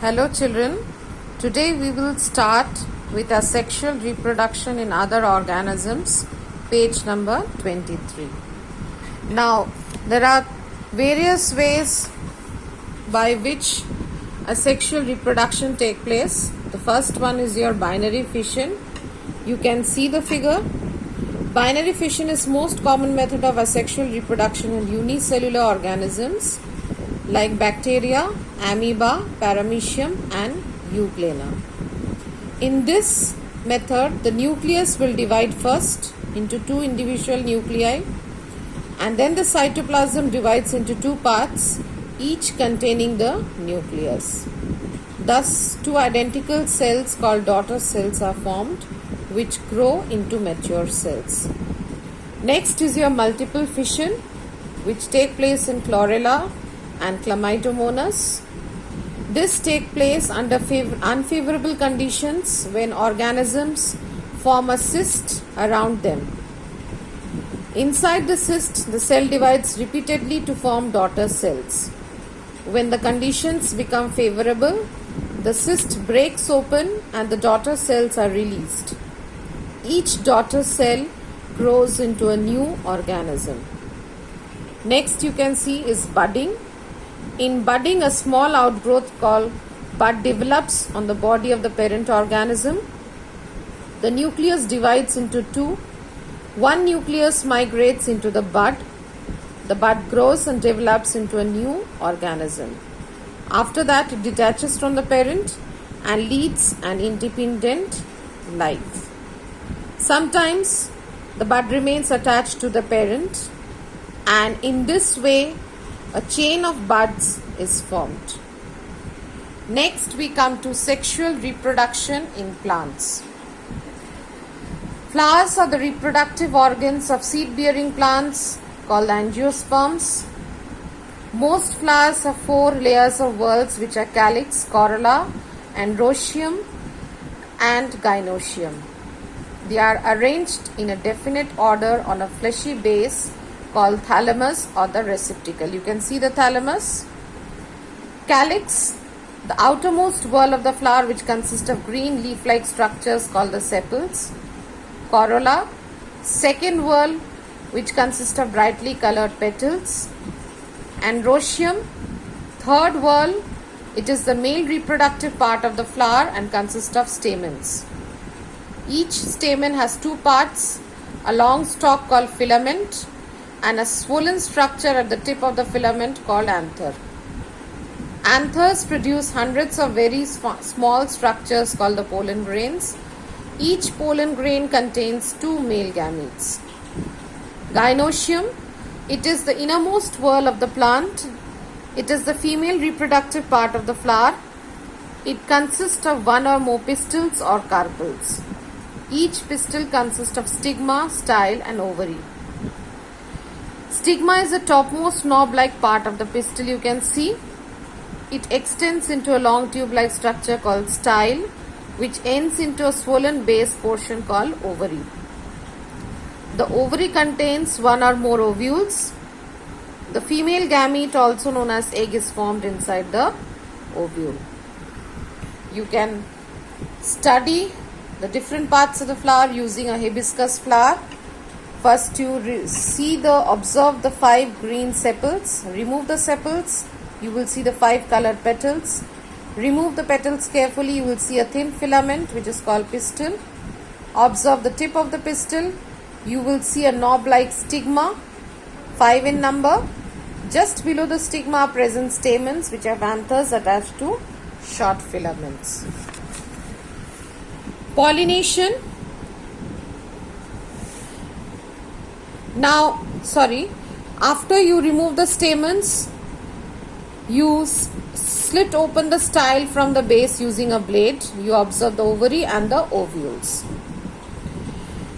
Hello children, today we will start with our sexual reproduction in other organisms, page number 23. Now, there are various ways by which a sexual reproduction take place. The first one is your binary fission. You can see the figure. Binary fission is most common method of asexual reproduction in unicellular organisms like bacteria, amoeba, paramecium and euglena. In this method, the nucleus will divide first into two individual nuclei and then the cytoplasm divides into two parts, each containing the nucleus. Thus, two identical cells called daughter cells are formed, which grow into mature cells. Next is your multiple fission, which take place in chlorella and Chlamydomonas. This take place under unfavorable conditions when organisms form a cyst around them. Inside the cyst, the cell divides repeatedly to form daughter cells. When the conditions become favorable, the cyst breaks open and the daughter cells are released. Each daughter cell grows into a new organism. Next you can see is budding. In budding, a small outgrowth called bud develops on the body of the parent organism. The nucleus divides into two. One nucleus migrates into the bud. The bud grows and develops into a new organism. After that, it detaches from the parent and leads an independent life. Sometimes the bud remains attached to the parent, and in this way a chain of buds is formed. Next we come to sexual reproduction in plants. Flowers are the reproductive organs of seed-bearing plants called angiosperms. Most flowers have four layers of whorls, which are calyx, corolla, androecium and gynoecium. They are arranged in a definite order on a fleshy base called thalamus or the receptacle. You can see the thalamus. Calyx, the outermost whorl of the flower, which consists of green leaf-like structures called the sepals. Corolla, second whorl, which consists of brightly colored petals. Androecium, third whorl, it is the male reproductive part of the flower and consists of stamens. Each stamen has two parts, a long stalk called filament and a swollen structure at the tip of the filament called anther. Anthers produce hundreds of very small structures called the pollen grains. Each pollen grain contains two male gametes. Gynoecium, it is the innermost whorl of the plant. It is the female reproductive part of the flower. It consists of one or more pistils or carpels. Each pistil consists of stigma, style and ovary. Stigma is the topmost knob-like part of the pistil. You can see it extends into a long tube-like structure called style, which ends into a swollen base portion called ovary. The ovary contains one or more ovules. The female gamete, also known as egg, is formed inside the ovule. You can study the different parts of the flower using a hibiscus flower. First you observe the 5 green sepals. Remove the sepals. You will see the 5 colored petals. Remove the petals carefully. You will see a thin filament, which is called pistil. Observe the tip of the pistil. You will see a knob-like stigma, 5 in number. Just below the stigma are present stamens, which have anthers attached to short filaments. Pollination. After you remove the stamens, you slit open the style from the base using a blade. You observe the ovary and the ovules.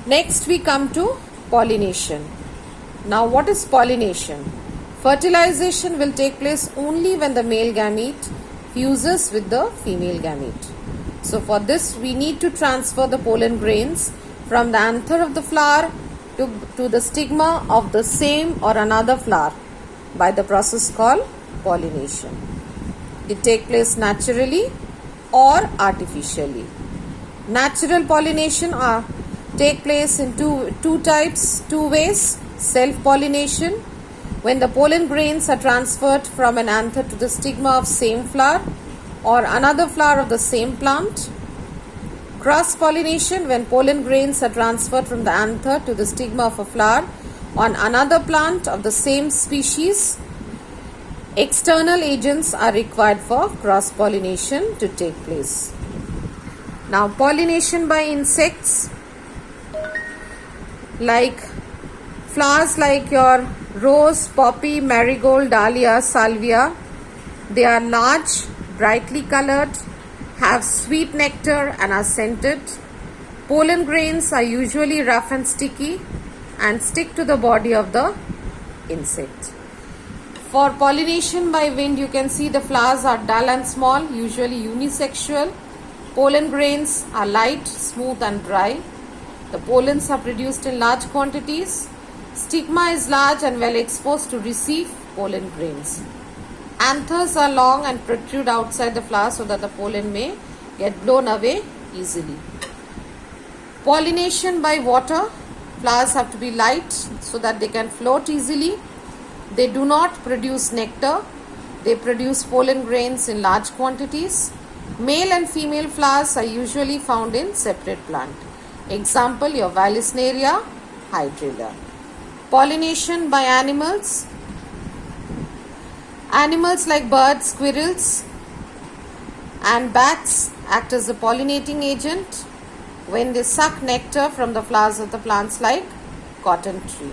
Next we come to pollination. Now what is pollination? Fertilization will take place only when the male gamete fuses with the female gamete. So for this we need to transfer the pollen grains from the anther of the flower to the stigma of the same or another flower by the process called pollination. It takes place naturally or artificially. Natural pollination take place in two ways. Self-pollination, when the pollen grains are transferred from an anther to the stigma of same flower or another flower of the same plant. Cross-pollination, when pollen grains are transferred from the anther to the stigma of a flower on another plant of the same species. External agents are required for cross-pollination to take place. Now, pollination by insects, like flowers like your rose, poppy, marigold, dahlia, salvia, they are large, brightly colored, have sweet nectar and are scented. Pollen grains are usually rough and sticky and stick to the body of the insect. For pollination by wind, you can see the flowers are dull and small, usually unisexual. Pollen grains are light, smooth and dry. The pollens are produced in large quantities. Stigma is large and well exposed to receive pollen grains. Anthers are long and protrude outside the flower so that the pollen may get blown away easily. Pollination by water. Flowers have to be light so that they can float easily. They do not produce nectar. They produce pollen grains in large quantities. Male and female flowers are usually found in separate plant. Example, your Vallisneria hydralla. Pollination by animals. Animals like birds, squirrels and bats act as a pollinating agent when they suck nectar from the flowers of the plants like cotton tree.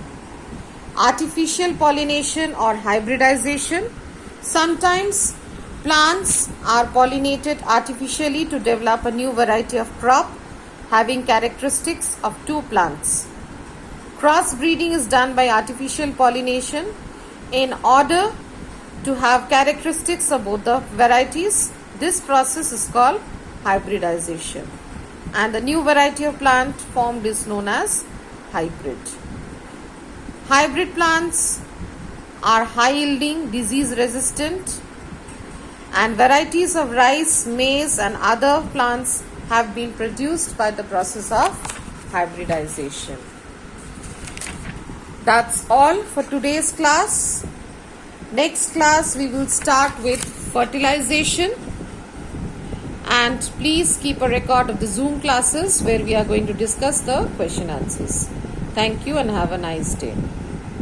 Artificial pollination or hybridization. Sometimes plants are pollinated artificially to develop a new variety of crop having characteristics of two plants. Crossbreeding is done by artificial pollination in order to have characteristics of both the varieties. This process is called hybridization, and the new variety of plant formed is known as hybrid. Hybrid plants are high yielding, disease resistant, and varieties of rice, maize and other plants have been produced by the process of hybridization. That's all for today's class. Next class we will start with fertilization, and please keep a record of the Zoom classes where we are going to discuss the question answers. Thank you and have a nice day.